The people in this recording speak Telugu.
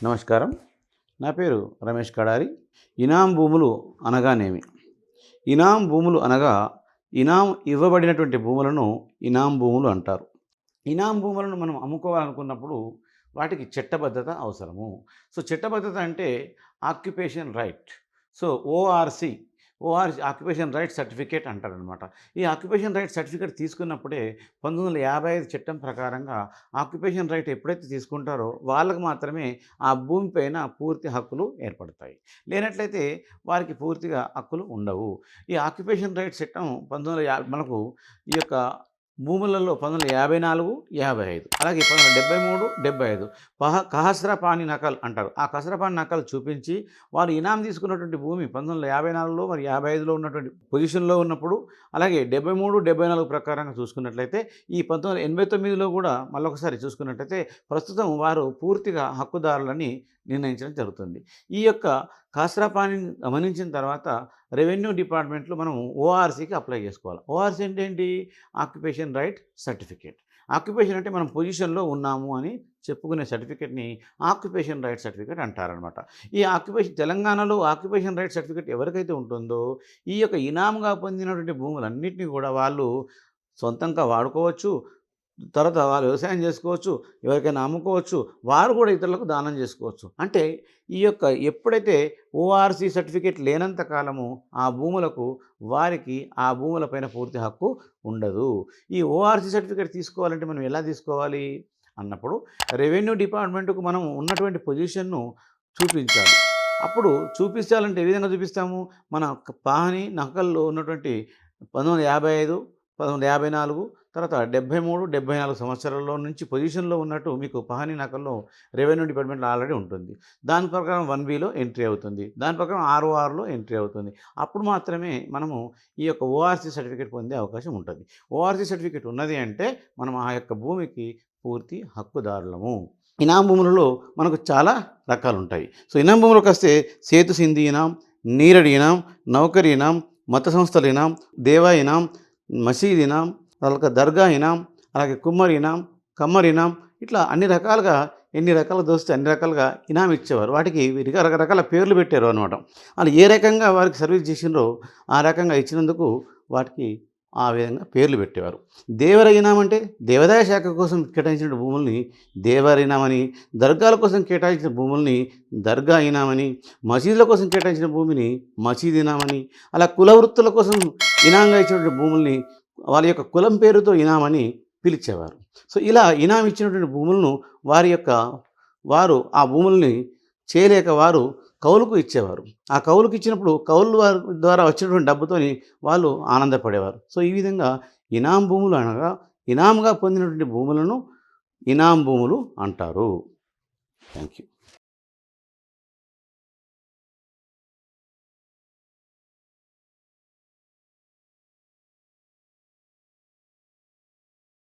నమస్కారం. నా పేరు రమేష్ కడారి. ఇనాం భూములు అనగానేమి? ఇనాం భూములు అనగా ఇనాం ఇవ్వబడినటువంటి భూములను ఇనాం భూములు అంటారు. ఇనాం భూములను మనం అమ్ముకోవాలనుకున్నప్పుడు వాటికి చట్టబద్ధత అవసరము. చట్టబద్ధత అంటే occupation right. ORC, occupation right certificate అంటారనమాట. ఈ ఆక్యుపేషన్ రైట్ సర్టిఫికేట్ తీసుకున్నప్పుడే 1955 చట్టం ప్రకారంగా ఆక్యుపేషన్ రైట్ ఎప్పుడైతే తీసుకుంటారో వాళ్ళకి మాత్రమే ఆ భూమి పైన పూర్తి హక్కులు ఏర్పడతాయి. లేనట్లయితే వారికి పూర్తిగా హక్కులు ఉండవు. ఈ ఆక్యుపేషన్ రైట్ చట్టం మనకు ఈ యొక్క భూములలో 1954, 55 అలాగే 1973, 75 కహస్రపాణి నకల్ అంటారు. ఆ కహస్రపాణి నకల్ చూపించి వారు ఇనాం తీసుకున్నటువంటి భూమి 1954లో మరి 55లో ఉన్నటువంటి పొజిషన్లో ఉన్నప్పుడు, అలాగే 73, 74 ప్రకారంగా చూసుకున్నట్లయితే ఈ 1989లో కూడా మళ్ళొకసారి చూసుకున్నట్లయితే ప్రస్తుతం వారు పూర్తిగా హక్కుదారులని నిర్ణయించడం జరుగుతుంది. ఈ యొక్క కహస్రపాణిని గమనించిన తర్వాత రెవెన్యూ డిపార్ట్మెంట్లో మనం ఓఆర్‌సికి అప్లై చేసుకోవాలి. ఓఆర్‌సి అంటే ఏంటి? Occupation right certificate. ఆక్యుపేషన్ అంటే మనం పొజిషన్లో ఉన్నాము అని చెప్పుకునే సర్టిఫికేట్ని ఆక్యుపేషన్ రైట్ సర్టిఫికేట్ అంటారనమాట. ఈ తెలంగాణలో ఆక్యుపేషన్ రైట్ సర్టిఫికేట్ ఎవరికైతే ఉంటుందో ఈ యొక్క ఇనాంగా పొందినటువంటి భూములన్నింటినీ కూడా వాళ్ళు సొంతంగా వాడుకోవచ్చు. తర్వాత వాళ్ళు వ్యవసాయం చేసుకోవచ్చు, ఎవరికైనా అమ్ముకోవచ్చు, వారు కూడా ఇతరులకు దానం చేసుకోవచ్చు. అంటే ఈ యొక్క ఎప్పుడైతే ఓఆర్‌సి సర్టిఫికేట్ లేనంత కాలము ఆ భూములకు వారికి ఆ భూములపైన పూర్తి హక్కు ఉండదు. ఈ ఓఆర్‌సి సర్టిఫికేట్ తీసుకోవాలంటే మనం ఎలా తీసుకోవాలి అన్నప్పుడు రెవెన్యూ డిపార్ట్మెంట్‌కు మనం ఉన్నటువంటి పొజిషన్ను చూపించాలి. అప్పుడు చూపించాలంటే ఏ విధంగా చూపిస్తాము? మన పాహని నకల్లో ఉన్నటువంటి 1955, 1954 తర్వాత 73, 74 సంవత్సరాల్లో నుంచి పొజిషన్లో ఉన్నట్టు మీకు పహానీ నకల్లో రెవెన్యూ డిపార్ట్మెంట్లో ఆల్రెడీ ఉంటుంది. దాని ప్రకారం 1బిలో ఎంట్రీ అవుతుంది. దాని ప్రకారం 6ఆర్‌లో ఎంట్రీ అవుతుంది. అప్పుడు మాత్రమే మనము ఈ యొక్క ఓఆర్‌సి సర్టిఫికేట్ పొందే అవకాశం ఉంటుంది. ఓఆర్‌సి సర్టిఫికేట్ ఉన్నది అంటే మనం ఆ యొక్క భూమికి పూర్తి హక్కుదారులము. ఇనాం భూములలో మనకు చాలా రకాలుంటాయి. ఇనాం భూములకు వస్తే సేతు సింధి ఇనాం, నీరడి ఇనాం, నౌకరీ ఇనాం, మత సంస్థల ఇనాం, దేవా ఇనాం, మసీద్ ఇనాం, అలాగే దర్గా ఇనాం, అలాగే కుమ్మరి ఇనాం, కమ్మరి ఇనాం, ఇట్లా అన్ని రకాలుగా ఎన్ని రకాలు దోస్తే అన్ని రకాలుగా ఇనాం ఇచ్చేవారు. వాటికి రకరకాల పేర్లు పెట్టారు అనమాట. వాళ్ళు ఏ రకంగా వారికి సర్వీస్ చేసిండ్రో ఆ రకంగా ఇచ్చినందుకు వాటికి ఆ విధంగా పేర్లు పెట్టేవారు. దేవర ఇనాం అంటే దేవాదాయ శాఖ కోసం కేటాయించిన భూముల్ని దేవర ఇనామని, దర్గాల కోసం కేటాయించిన భూముల్ని దర్గా ఇనామని, మసీదుల కోసం కేటాయించిన భూమిని మసీద్ ఇనామని, అలా కుల వృత్తుల కోసం ఇనాంగా ఇచ్చినటువంటి భూముల్ని వాళ్ళ యొక్క కులం పేరుతో ఇనామని పిలిచేవారు. ఇలా ఇనాం ఇచ్చినటువంటి భూములను వారు ఆ భూముల్ని చేయలేక వారు కౌలుకు ఇచ్చేవారు. ఆ కౌలుకు ఇచ్చినప్పుడు కౌలు వారి ద్వారా వచ్చినటువంటి డబ్బుతోని వాళ్ళు ఆనందపడేవారు. ఈ విధంగా ఇనాం భూములు అనగా ఇనాంగా పొందినటువంటి భూములను ఇనాం భూములు అంటారు. Thank you.